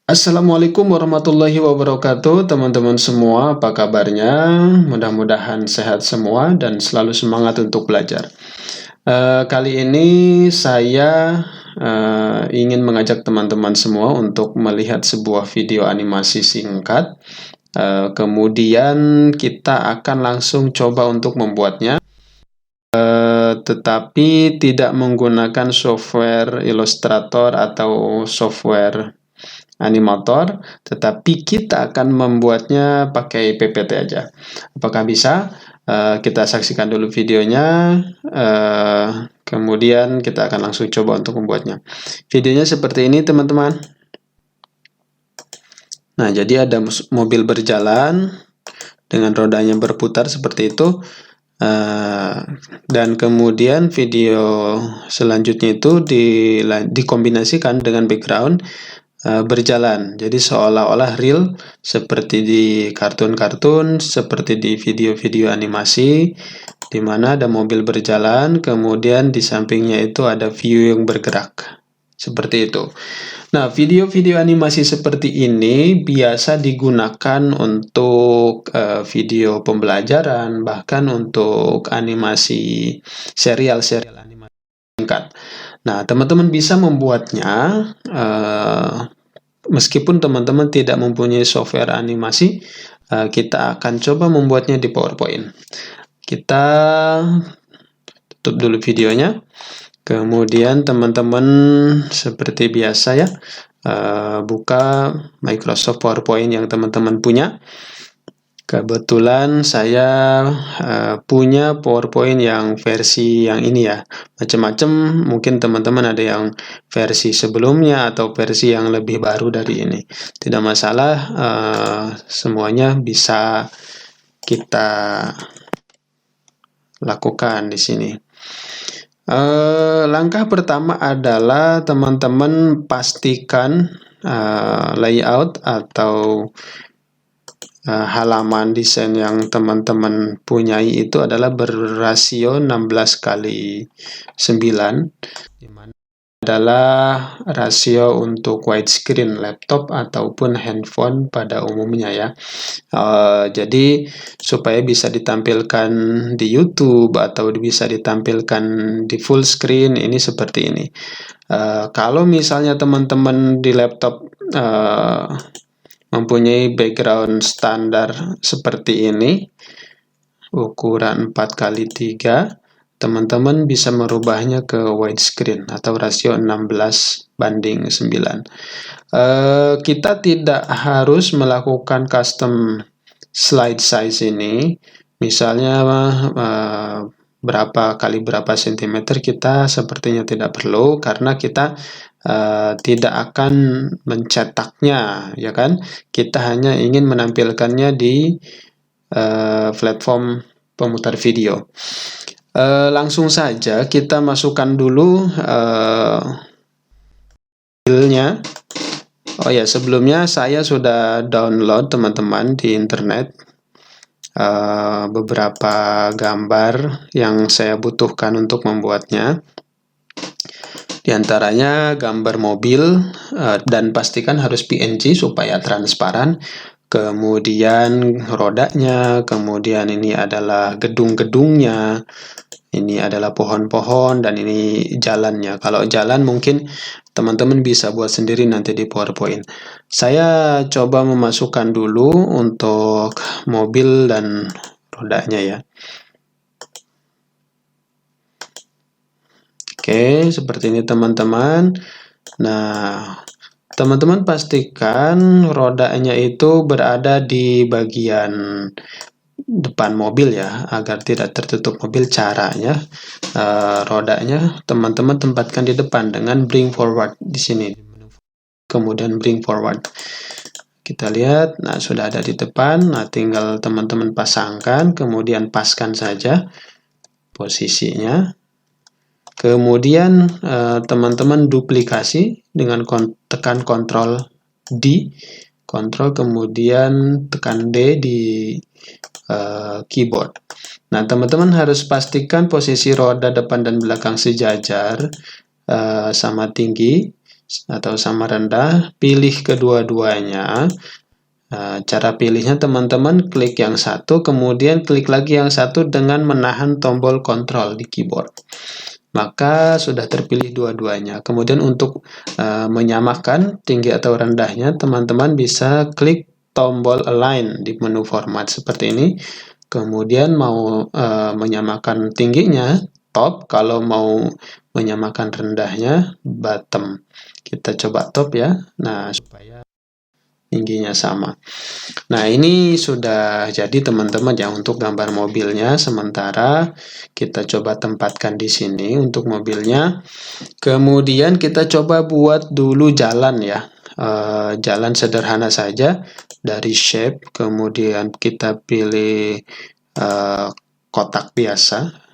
Assalamualaikum warahmatullahi wabarakatuh, teman-teman semua. Apa kabarnya? Mudah-mudahan sehat semua dan selalu semangat untuk belajar. Kali ini saya ingin mengajak teman-teman semua untuk melihat sebuah video animasi singkat. Kemudian kita akan langsung coba untuk membuatnya, tetapi tidak menggunakan software Illustrator atau software animator, tetapi kita akan membuatnya pakai PPT aja. Apakah bisa? Kita saksikan dulu videonya, kemudian kita akan langsung coba untuk membuatnya. Videonya seperti ini, teman-teman. Nah, jadi ada mobil berjalan dengan rodanya berputar seperti itu. Dan kemudian video selanjutnya itu dikombinasikan dengan background berjalan, jadi seolah-olah real seperti di kartun-kartun, seperti di video-video animasi, di mana ada mobil berjalan, kemudian di sampingnya itu ada view yang bergerak, seperti itu. Nah, video-video animasi seperti ini biasa digunakan untuk video pembelajaran, bahkan untuk animasi serial-serial animasi singkat. Nah, teman-teman bisa membuatnya meskipun teman-teman tidak mempunyai software animasi. Kita akan coba membuatnya di PowerPoint. Kita tutup dulu videonya. Kemudian teman-teman seperti biasa ya, buka Microsoft PowerPoint yang teman-teman punya. Kebetulan saya punya PowerPoint yang versi yang ini ya, macam-macam. Mungkin teman-teman ada yang versi sebelumnya atau versi yang lebih baru dari ini. Tidak masalah, semuanya bisa kita lakukan di sini. Langkah pertama adalah teman-teman pastikan layout atau halaman desain yang teman-teman punyai itu adalah berrasio 16:9, di mana adalah rasio untuk widescreen laptop ataupun handphone pada umumnya ya. Jadi supaya bisa ditampilkan di YouTube atau bisa ditampilkan di full screen, ini seperti ini. Kalau misalnya teman-teman di laptop mempunyai background standar seperti ini, ukuran 4x3, teman-teman bisa merubahnya ke widescreen atau rasio 16:9. Kita tidak harus melakukan custom slide size ini. Misalnya berapa kali berapa sentimeter, kita sepertinya tidak perlu karena kita tidak akan mencetaknya, ya kan? Kita hanya ingin menampilkannya di platform pemutar video. Langsung saja kita masukkan dulu filenya. Oh ya, sebelumnya saya sudah download teman-teman di internet beberapa gambar yang saya butuhkan untuk membuatnya. Di antaranya gambar mobil, dan pastikan harus PNG supaya transparan. Kemudian rodanya, kemudian ini adalah gedung-gedungnya, ini adalah pohon-pohon, dan ini jalannya. Kalau jalan mungkin teman-teman bisa buat sendiri nanti di PowerPoint. Saya coba memasukkan dulu untuk mobil dan rodanya ya. Oke, seperti ini teman-teman. Nah, teman-teman pastikan rodanya itu berada di bagian depan mobil ya, agar tidak tertutup mobil. Caranya, rodanya teman-teman tempatkan di depan dengan bring forward di sini. Kemudian bring forward. Kita lihat, nah sudah ada di depan. Nah, tinggal teman-teman pasangkan, kemudian paskan saja posisinya. Kemudian teman-teman duplikasi dengan tekan Ctrl D, Ctrl kemudian tekan D di keyboard. Nah, teman-teman harus pastikan posisi roda depan dan belakang sejajar, sama tinggi. atau sama rendah, pilih kedua-duanya. Cara pilihnya teman-teman klik yang satu, kemudian klik lagi yang satu dengan menahan tombol kontrol di keyboard. Maka sudah terpilih dua-duanya. Kemudian untuk menyamakan tinggi atau rendahnya, teman-teman bisa klik tombol align di menu format seperti ini. Kemudian mau menyamakan tingginya, top. Kalau mau menyamakan rendahnya, bottom. Kita coba top ya. Nah, supaya tingginya sama. Nah, ini sudah jadi teman-teman ya untuk gambar mobilnya. Sementara kita coba tempatkan di sini untuk mobilnya. Kemudian kita coba buat dulu jalan ya. Jalan sederhana saja dari shape. Kemudian kita pilih kotak biasa.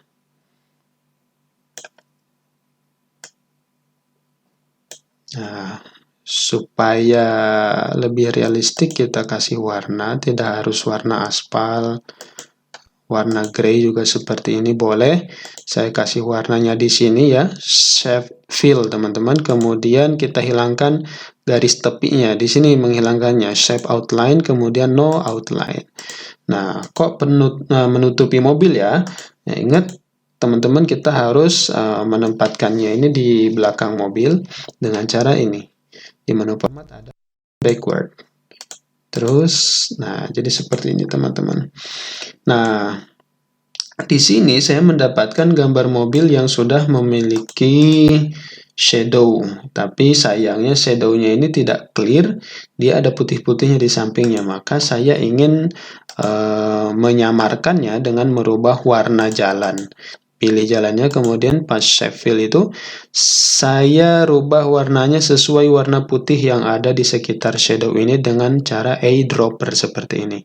Nah, supaya lebih realistik kita kasih warna, tidak harus warna aspal, warna grey juga seperti ini boleh. Saya kasih warnanya di sini ya, shape fill teman-teman. Kemudian kita hilangkan garis tepinya. Di sini menghilangkannya, shape outline, kemudian no outline. Nah, kok menutupi mobil ya? Nah, ingat teman-teman kita harus menempatkannya ini di belakang mobil dengan cara ini. Di menu format ada backward. Terus, nah jadi seperti ini teman-teman. Nah, di sini saya mendapatkan gambar mobil yang sudah memiliki shadow, tapi sayangnya shadow-nya ini tidak clear, dia ada putih-putihnya di sampingnya. Maka saya ingin menyamarkannya dengan merubah warna jalan. Pilih jalannya, kemudian pas shape fill itu saya rubah warnanya sesuai warna putih yang ada di sekitar shadow ini dengan cara eyedropper seperti ini.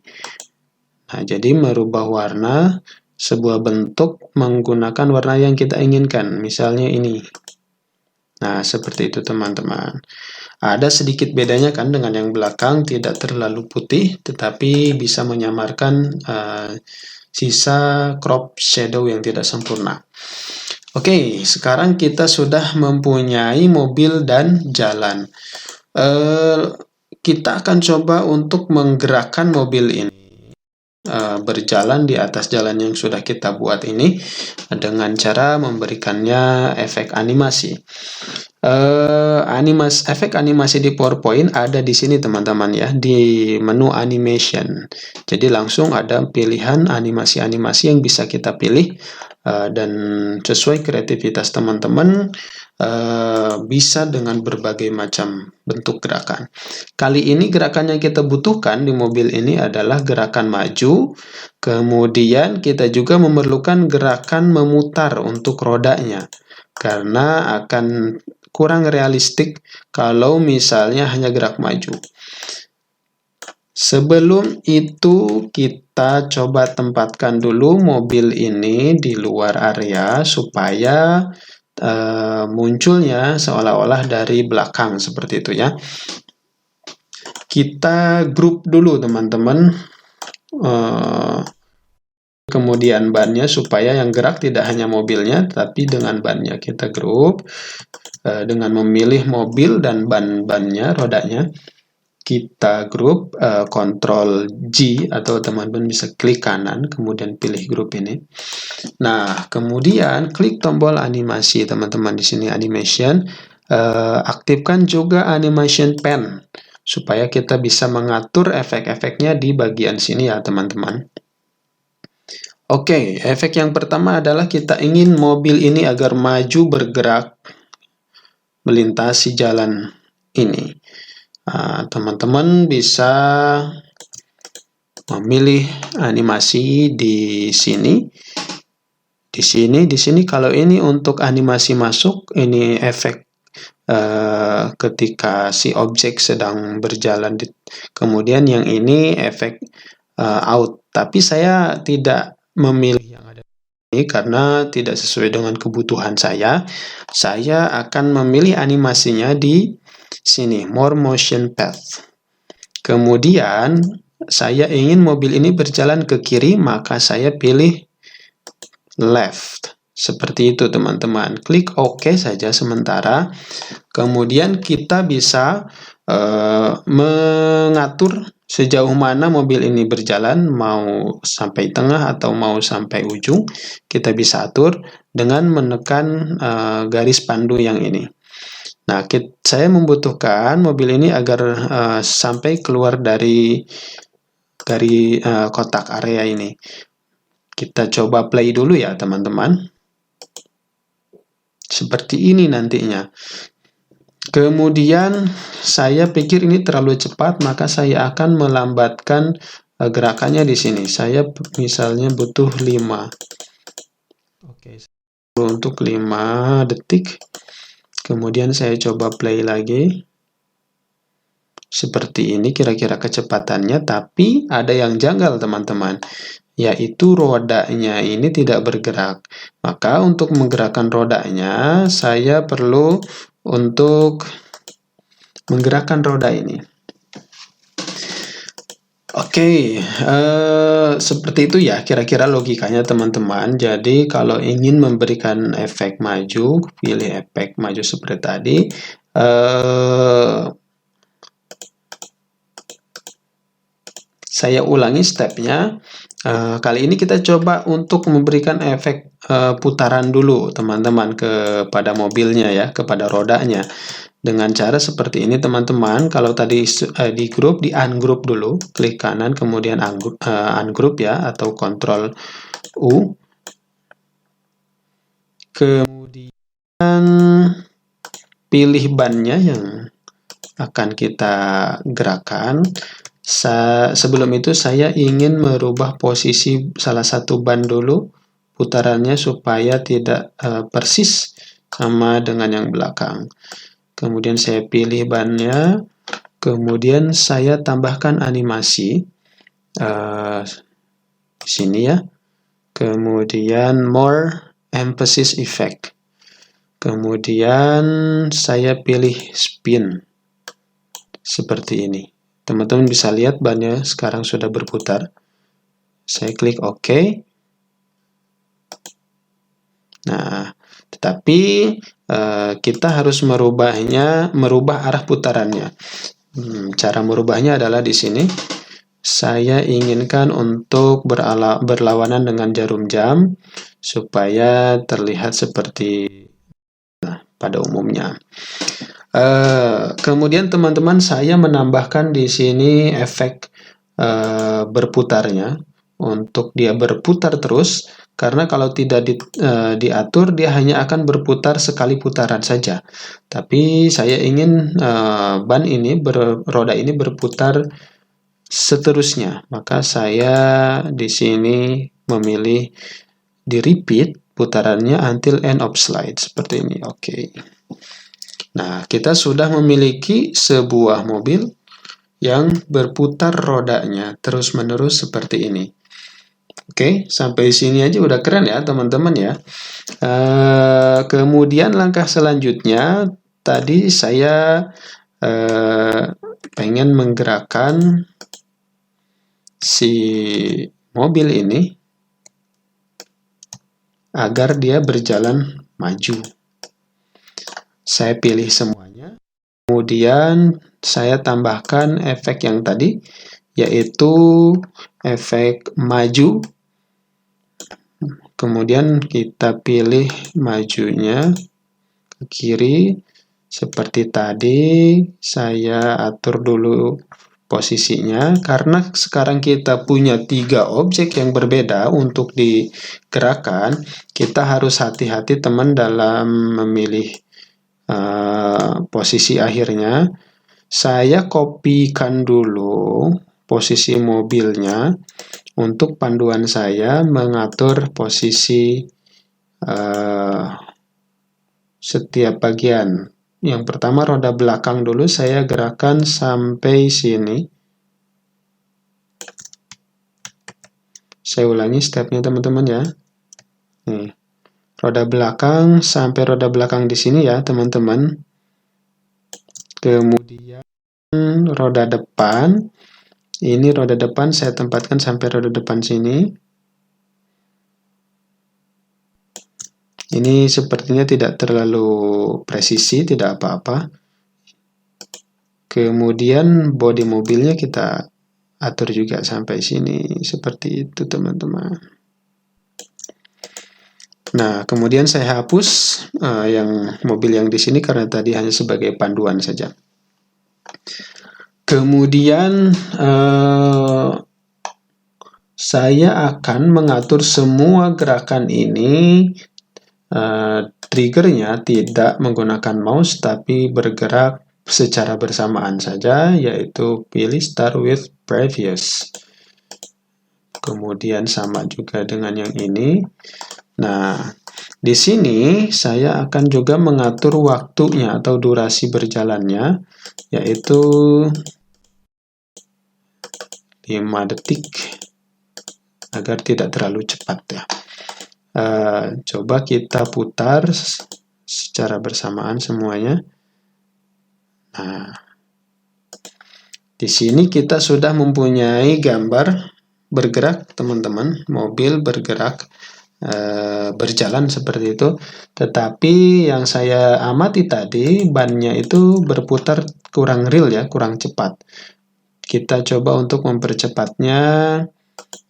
Nah, jadi merubah warna sebuah bentuk menggunakan warna yang kita inginkan, misalnya ini. Nah, seperti itu teman-teman. Ada sedikit bedanya kan dengan yang belakang, tidak terlalu putih, tetapi bisa menyamarkan sisa crop shadow yang tidak sempurna. Oke, sekarang kita sudah mempunyai mobil dan jalan. Kita akan coba untuk menggerakkan mobil ini berjalan di atas jalan yang sudah kita buat ini dengan cara memberikannya efek animasi. Efek animasi di PowerPoint ada di sini teman-teman ya, di menu animation. Jadi langsung ada pilihan animasi-animasi yang bisa kita pilih dan sesuai kreativitas teman-teman bisa dengan berbagai macam bentuk gerakan. Kali ini gerakan yang kita butuhkan di mobil ini adalah gerakan maju, kemudian kita juga memerlukan gerakan memutar untuk rodanya, karena akan kurang realistik kalau misalnya hanya gerak maju. Sebelum itu kita coba tempatkan dulu mobil ini di luar area supaya munculnya seolah-olah dari belakang seperti itu ya. Kita grup dulu teman-teman kemudian bannya supaya yang gerak tidak hanya mobilnya tapi dengan bannya. Kita grup dengan memilih mobil dan ban-bannya, rodanya. Kita grup Ctrl G atau teman-teman bisa klik kanan kemudian pilih grup ini. Nah, kemudian klik tombol animasi teman-teman di sini animation. Aktifkan juga animation pen supaya kita bisa mengatur efek-efeknya di bagian sini ya teman-teman. Oke, efek yang pertama adalah kita ingin mobil ini agar maju bergerak melintasi jalan ini. Teman-teman bisa memilih animasi di sini. Di sini kalau ini untuk animasi masuk, ini efek ketika si objek sedang berjalan. Kemudian yang ini efek out. Tapi saya tidak memilih yang ada ini karena tidak sesuai dengan kebutuhan saya. Saya akan memilih animasinya di sini, more motion path. Kemudian saya ingin mobil ini berjalan ke kiri, maka saya pilih left Seperti itu teman-teman. Klik OK saja sementara. Kemudian kita bisa mengatur sejauh mana mobil ini berjalan, mau sampai tengah atau mau sampai ujung. Kita bisa atur dengan menekan garis pandu yang ini. Nah, saya membutuhkan mobil ini agar sampai keluar dari kotak area ini. Kita coba play dulu ya teman-teman. Seperti ini nantinya. Kemudian saya pikir ini terlalu cepat, maka saya akan melambatkan gerakannya di sini. Saya misalnya butuh 5. Oke, untuk 5 detik. Kemudian saya coba play lagi. Seperti ini kira-kira kecepatannya, tapi ada yang janggal teman-teman, yaitu rodanya ini tidak bergerak. Maka untuk menggerakkan rodanya, saya perlu untuk menggerakkan roda ini. Oke, seperti itu ya kira-kira logikanya teman-teman. Jadi kalau ingin memberikan efek maju, pilih efek maju seperti tadi. Saya ulangi stepnya. Kali ini kita coba untuk memberikan efek putaran dulu teman-teman kepada mobilnya ya, kepada rodanya. Dengan cara seperti ini teman-teman. Kalau tadi di grup, di ungroup dulu, klik kanan kemudian ungroup ya, atau Ctrl U. Kemudian pilih bannya yang akan kita gerakan. Sebelum itu saya ingin merubah posisi salah satu ban dulu, putarannya supaya tidak persis sama dengan yang belakang. Kemudian saya pilih bannya, kemudian saya tambahkan animasi sini ya. Kemudian more emphasis effect. Kemudian saya pilih spin seperti ini. Teman-teman bisa lihat bannya sekarang sudah berputar. Saya klik OK. Nah, tetapi kita harus merubah arah putarannya. Cara merubahnya adalah di sini. Saya inginkan untuk berlawanan dengan jarum jam supaya terlihat seperti pada umumnya. Kemudian teman-teman saya menambahkan di sini efek berputarnya untuk dia berputar terus, karena kalau tidak diatur dia hanya akan berputar sekali putaran saja. Tapi saya ingin roda ini berputar seterusnya, maka saya di sini memilih di repeat putarannya until end of slide seperti ini. Oke. Nah, kita sudah memiliki sebuah mobil yang berputar rodanya terus-menerus seperti ini. Oke, sampai sini aja udah keren ya teman-teman ya. Kemudian langkah selanjutnya, tadi saya pengen menggerakkan si mobil ini agar dia berjalan maju. Saya pilih semuanya, kemudian saya tambahkan efek yang tadi, yaitu efek maju. Kemudian kita pilih majunya ke kiri, seperti tadi. Saya atur dulu posisinya, karena sekarang kita punya 3 objek yang berbeda untuk digerakkan. Kita harus hati-hati teman dalam memilih posisi akhirnya. Saya kopikan dulu posisi mobilnya untuk panduan saya mengatur posisi setiap bagian. Yang pertama roda belakang dulu saya gerakan sampai sini. Saya ulangi stepnya teman-teman ya. Nih. Roda belakang sampai roda belakang di sini ya teman-teman. Kemudian roda depan. Ini roda depan saya tempatkan sampai roda depan sini. Ini sepertinya tidak terlalu presisi, tidak apa-apa. Kemudian bodi mobilnya kita atur juga sampai sini, seperti itu teman-teman. Nah, kemudian saya hapus yang mobil yang di sini karena tadi hanya sebagai panduan saja. Kemudian saya akan mengatur semua gerakan ini, triggernya tidak menggunakan mouse tapi bergerak secara bersamaan saja, yaitu pilih start with previous. Kemudian sama juga dengan yang ini. Nah, di sini saya akan juga mengatur waktunya atau durasi berjalannya, yaitu 5 detik agar tidak terlalu cepat ya. Coba kita putar secara bersamaan semuanya. Nah, di sini kita sudah mempunyai gambar bergerak, teman-teman, mobil bergerak, berjalan seperti itu. Tetapi yang saya amati tadi, bannya itu berputar kurang real ya, kurang cepat. Kita coba untuk mempercepatnya,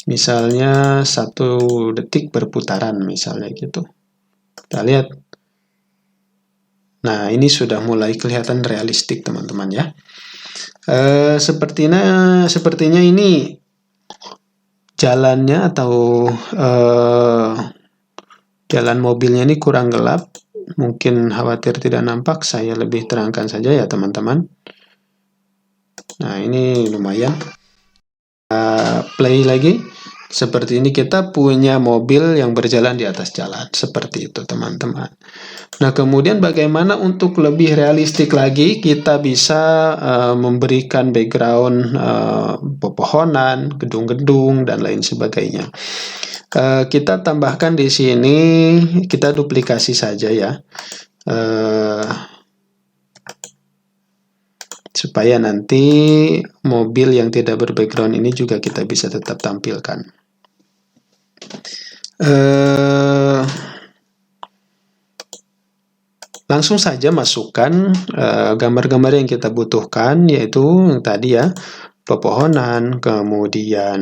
misalnya 1 detik berputaran, misalnya gitu. Kita lihat. Nah, ini sudah mulai kelihatan realistik, teman-teman ya. Sepertinya ini jalannya atau jalan mobilnya ini kurang gelap. Mungkin khawatir tidak nampak, saya lebih terangkan saja ya teman-teman. Nah, ini lumayan. Play lagi. Seperti ini kita punya mobil yang berjalan di atas jalan. Seperti itu teman-teman. Nah, kemudian bagaimana untuk lebih realistik lagi, kita bisa memberikan background pepohonan, gedung-gedung, dan lain sebagainya. Kita tambahkan di sini, kita duplikasi saja ya. Supaya nanti mobil yang tidak berbackground ini juga kita bisa tetap tampilkan. Langsung saja masukkan gambar-gambar yang kita butuhkan, yaitu yang tadi ya, pepohonan, kemudian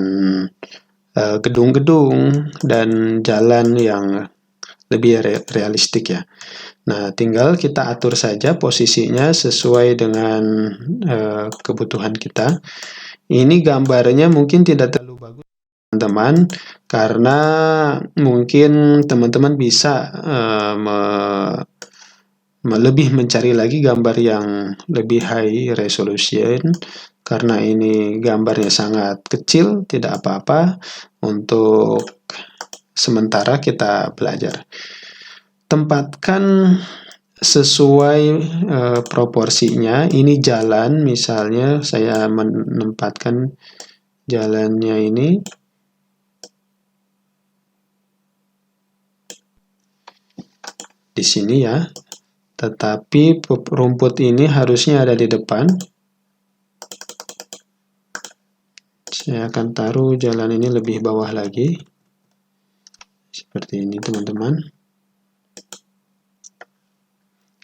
gedung-gedung, dan jalan yang lebih realistik ya. Nah, tinggal kita atur saja posisinya sesuai dengan kebutuhan kita. Ini gambarnya mungkin tidak terlalu bagus, teman-teman, karena mungkin teman-teman bisa lebih mencari lagi gambar yang lebih high resolution, karena ini gambarnya sangat kecil, tidak apa-apa. Untuk sementara kita belajar. Tempatkan sesuai proporsinya. Ini jalan, misalnya saya menempatkan jalannya ini di sini ya. Tetapi rumput ini harusnya ada di depan. Saya akan taruh jalan ini lebih bawah lagi. Seperti ini teman-teman.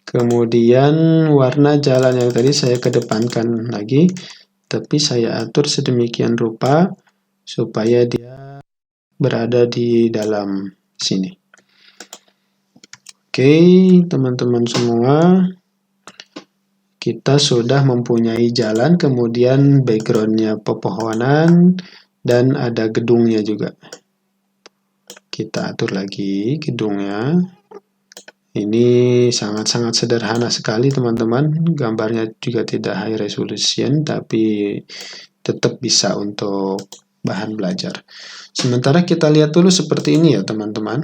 Kemudian warna jalan yang tadi saya kedepankan lagi, tapi saya atur sedemikian rupa supaya dia berada di dalam sini. Oke, teman-teman semua, kita sudah mempunyai jalan, kemudian background-nya pepohonan, dan ada gedungnya juga. Kita atur lagi gedungnya. Ini sangat-sangat sederhana sekali teman-teman, gambarnya juga tidak high resolution, tapi tetap bisa untuk bahan belajar. Sementara kita lihat dulu seperti ini ya teman-teman.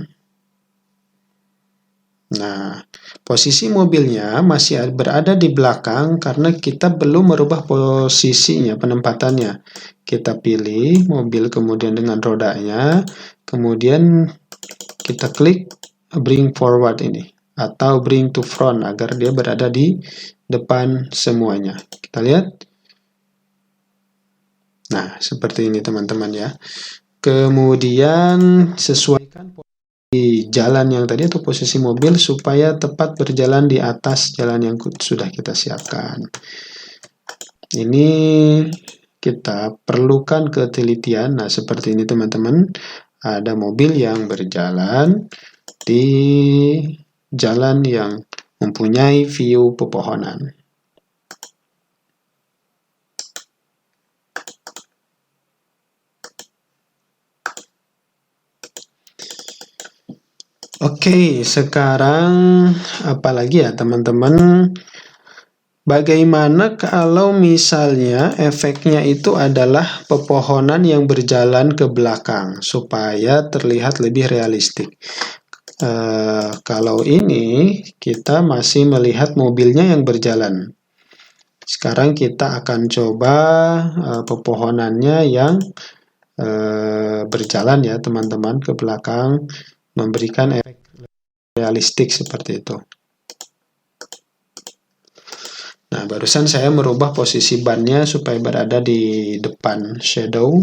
Nah, posisi mobilnya masih berada di belakang karena kita belum merubah posisinya, penempatannya. Kita pilih mobil kemudian dengan rodanya, kemudian kita klik bring forward ini, atau bring to front agar dia berada di depan semuanya. Kita lihat. Nah, seperti ini teman-teman ya. Kemudian sesuaikan jalan yang tadi atau posisi mobil supaya tepat berjalan di atas jalan yang sudah kita siapkan. Ini kita perlukan ketelitian. Nah, seperti ini teman-teman. Ada mobil yang berjalan di jalan yang mempunyai view pepohonan. Oke, sekarang apalagi ya teman-teman? Bagaimana kalau misalnya efeknya itu adalah pepohonan yang berjalan ke belakang supaya terlihat lebih realistik. Kalau ini kita masih melihat mobilnya yang berjalan. Sekarang kita akan coba pepohonannya yang berjalan ya teman-teman ke belakang, memberikan efek realistik seperti itu. Nah, barusan saya merubah posisi bannya supaya berada di depan shadow.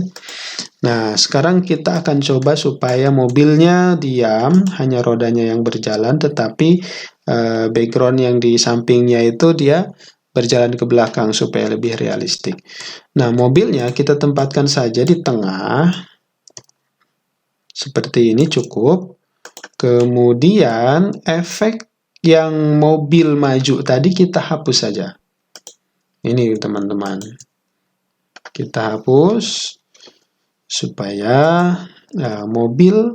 Nah, sekarang kita akan coba supaya mobilnya diam, hanya rodanya yang berjalan, tetapi background yang di sampingnya itu dia berjalan ke belakang supaya lebih realistik. Nah, mobilnya kita tempatkan saja di tengah. Seperti ini cukup. Kemudian efek yang mobil maju tadi kita hapus saja. Ini teman-teman. Kita hapus supaya mobil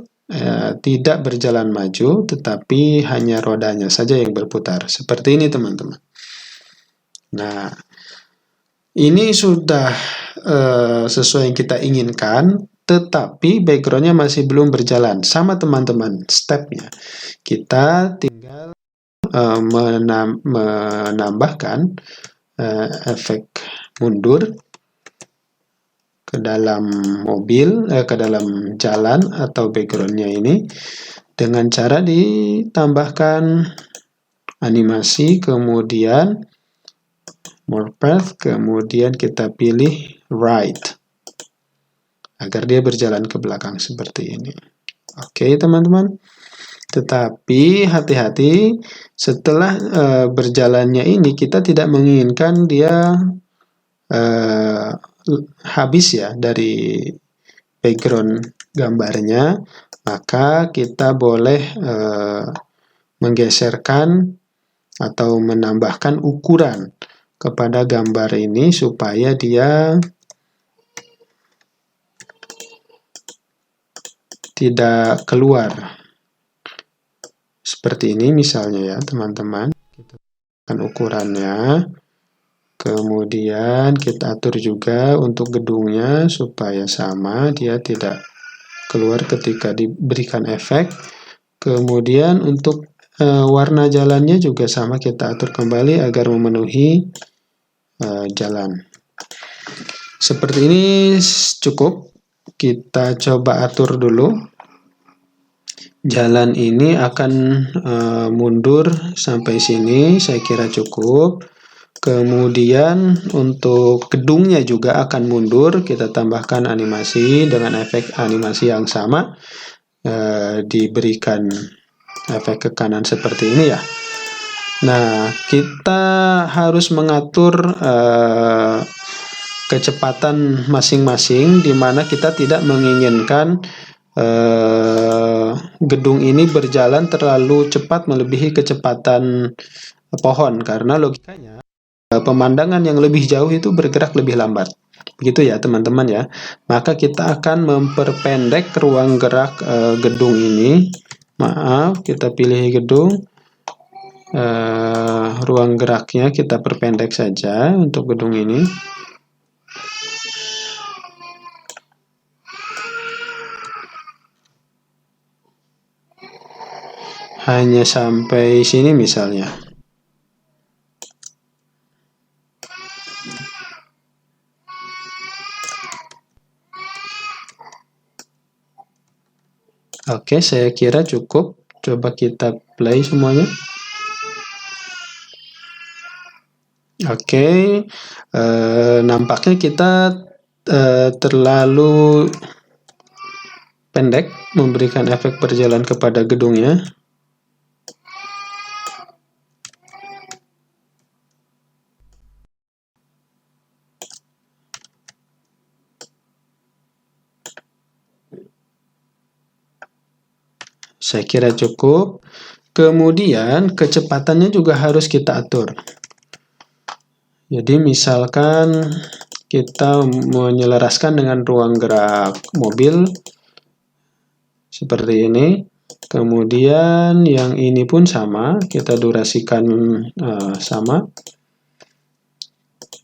tidak berjalan maju, tetapi hanya rodanya saja yang berputar. Seperti ini teman-teman. Nah, ini sudah sesuai yang kita inginkan, tetapi backgroundnya masih belum berjalan. Sama teman-teman, stepnya. Kita tinggal menambahkan efek mundur ke dalam mobil, ke dalam jalan atau backgroundnya ini dengan cara ditambahkan animasi, kemudian more path, kemudian kita pilih right agar dia berjalan ke belakang seperti ini. Oke teman-teman. Tetapi hati-hati, setelah berjalannya ini kita tidak menginginkan dia habis ya dari background gambarnya, maka kita boleh menggeserkan atau menambahkan ukuran kepada gambar ini supaya dia tidak keluar. Seperti ini misalnya ya teman-teman. Kita akan ukurannya. Kemudian kita atur juga untuk gedungnya supaya sama, dia tidak keluar ketika diberikan efek. Kemudian untuk warna jalannya juga sama, kita atur kembali agar memenuhi jalan. Seperti ini cukup. Kita coba atur dulu. Jalan ini akan mundur sampai sini, saya kira cukup. Kemudian untuk gedungnya juga akan mundur, kita tambahkan animasi dengan efek animasi yang sama, diberikan efek ke kanan seperti ini ya. Nah, kita harus mengatur kecepatan masing-masing, di mana kita tidak menginginkan gedung ini berjalan terlalu cepat melebihi kecepatan pohon, karena logikanya pemandangan yang lebih jauh itu bergerak lebih lambat. Begitu ya teman-teman ya. Maka kita akan memperpendek ruang gerak gedung ini. Maaf, kita pilih gedung. Ruang geraknya kita perpendek saja untuk gedung ini. Hanya sampai sini misalnya. Oke, saya kira cukup. Coba kita play semuanya. Oke, nampaknya kita terlalu pendek, memberikan efek berjalan kepada gedungnya. Saya kira cukup. Kemudian kecepatannya juga harus kita atur. Jadi misalkan kita menyelaraskan dengan ruang gerak mobil seperti ini. Kemudian yang ini pun sama, kita durasikan sama.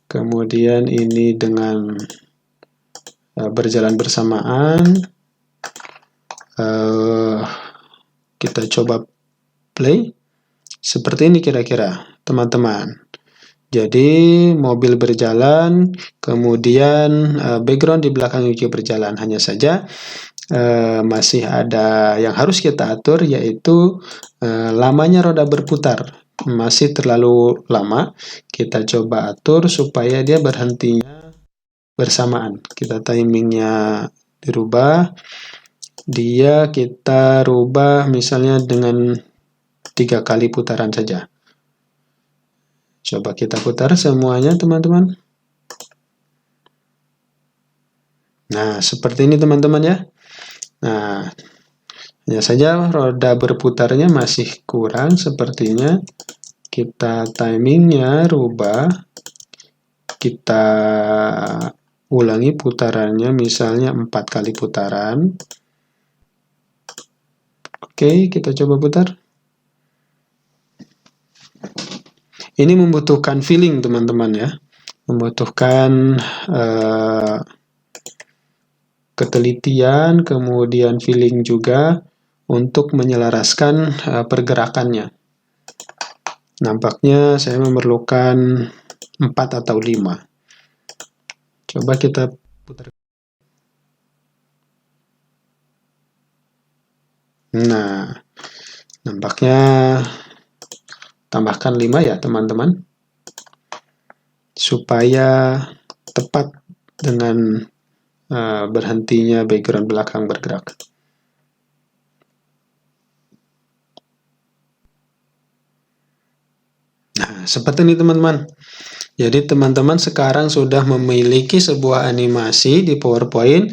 Kemudian ini dengan berjalan bersamaan. Kita coba play. Seperti ini kira-kira, teman-teman. Jadi mobil berjalan, kemudian background di belakang juga berjalan. Hanya saja masih ada yang harus kita atur, yaitu lamanya roda berputar. Masih terlalu lama. Kita coba atur supaya dia berhentinya bersamaan. Kita timingnya dirubah. Dia kita rubah misalnya dengan 3 kali putaran saja. Coba kita putar semuanya, teman-teman. Nah, seperti ini, teman-teman ya. Nah, hanya saja roda berputarnya masih kurang sepertinya. Kita timingnya rubah. Kita ulangi putarannya, misalnya 4 kali putaran. Oke, kita coba putar. Ini membutuhkan feeling, teman-teman ya. Membutuhkan ketelitian, kemudian feeling juga untuk menyelaraskan pergerakannya. Nampaknya saya memerlukan 4 atau 5. Coba kita putar. Nah, nampaknya tambahkan 5 ya, teman-teman. Supaya tepat dengan berhentinya background belakang bergerak. Nah, seperti ini, teman-teman. Jadi teman-teman sekarang sudah memiliki sebuah animasi di PowerPoint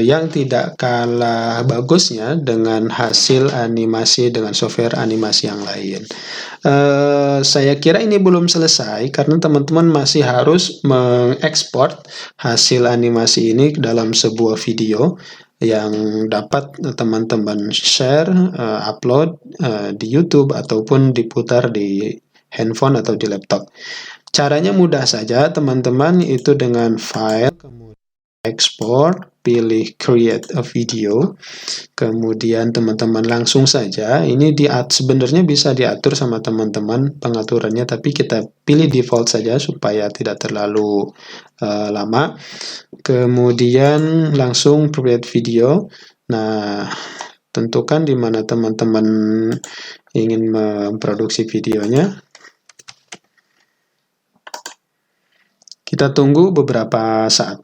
yang tidak kalah bagusnya dengan hasil animasi dengan software animasi yang lain. Saya kira ini belum selesai karena teman-teman masih harus mengekspor hasil animasi ini dalam sebuah video yang dapat teman-teman share, upload di YouTube ataupun diputar di handphone atau di laptop. Caranya mudah saja, teman-teman, itu dengan file, kemudian export, pilih create a video, kemudian teman-teman langsung saja, ini sebenarnya bisa diatur sama teman-teman pengaturannya, tapi kita pilih default saja supaya tidak terlalu lama. Kemudian langsung create video. Nah, tentukan di mana teman-teman ingin memproduksi videonya. Kita tunggu beberapa saat.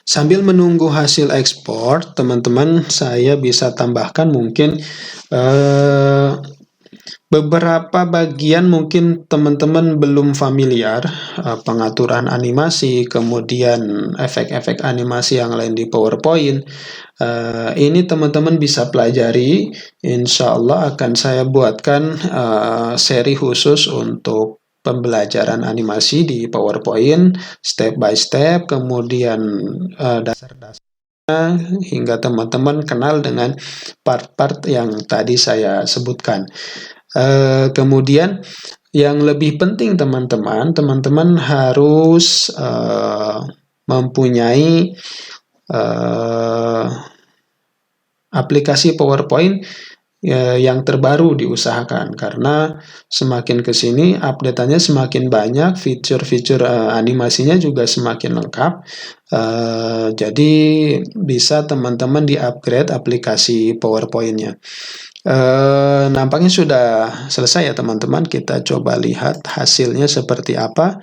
Sambil menunggu hasil ekspor, teman-teman, saya bisa tambahkan mungkin beberapa bagian mungkin teman-teman belum familiar, pengaturan animasi, kemudian efek-efek animasi yang lain di PowerPoint. Ini teman-teman bisa pelajari. Insya Allah akan saya buatkan seri khusus untuk pembelajaran animasi di PowerPoint, step by step, kemudian dasar-dasarnya, hingga teman-teman kenal dengan part-part yang tadi saya sebutkan. Kemudian yang lebih penting, teman-teman harus mempunyai aplikasi PowerPoint yang terbaru diusahakan, karena semakin ke sini update-annya semakin banyak, fitur-fitur animasinya juga semakin lengkap. Jadi bisa teman-teman di-upgrade aplikasi PowerPoint-nya. Nampaknya sudah selesai ya, teman-teman. Kita coba lihat hasilnya seperti apa.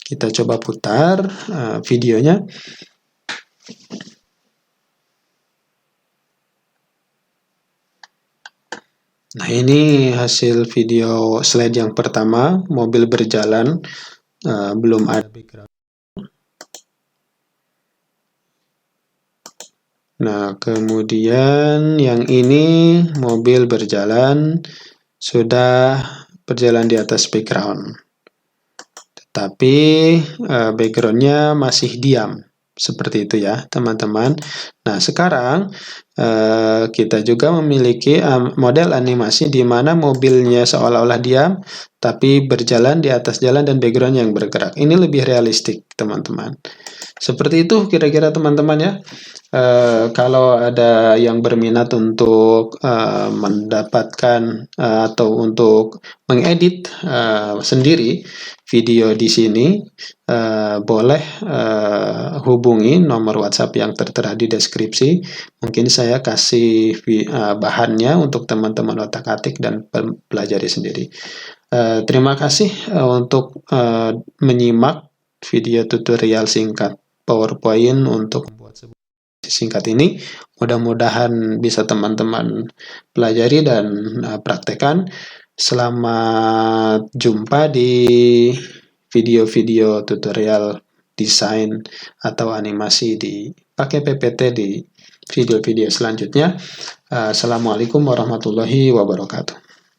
Kita coba putar videonya. Nah, ini hasil video slide yang pertama, mobil berjalan, belum ada background. Nah, kemudian yang ini mobil berjalan, sudah berjalan di atas background. Tetapi backgroundnya masih diam. Seperti itu ya, teman-teman. Nah, sekarang kita juga memiliki model animasi di mana mobilnya seolah-olah diam, tapi berjalan di atas jalan dan background yang bergerak. Ini lebih realistik, teman-teman. Seperti itu kira-kira teman-teman ya. Kalau ada yang berminat untuk mendapatkan atau untuk mengedit sendiri video di sini, boleh hubungi nomor WhatsApp yang tertera di deskripsi. Mungkin saya kasih bahannya untuk teman-teman otak-atik dan pelajari sendiri. Terima kasih untuk menyimak video tutorial singkat PowerPoint untuk membuat sebuah singkat ini. Mudah-mudahan bisa teman-teman pelajari dan praktekkan. Selamat jumpa di video-video tutorial desain atau animasi pakai PPT di video-video selanjutnya. Assalamualaikum warahmatullahi wabarakatuh.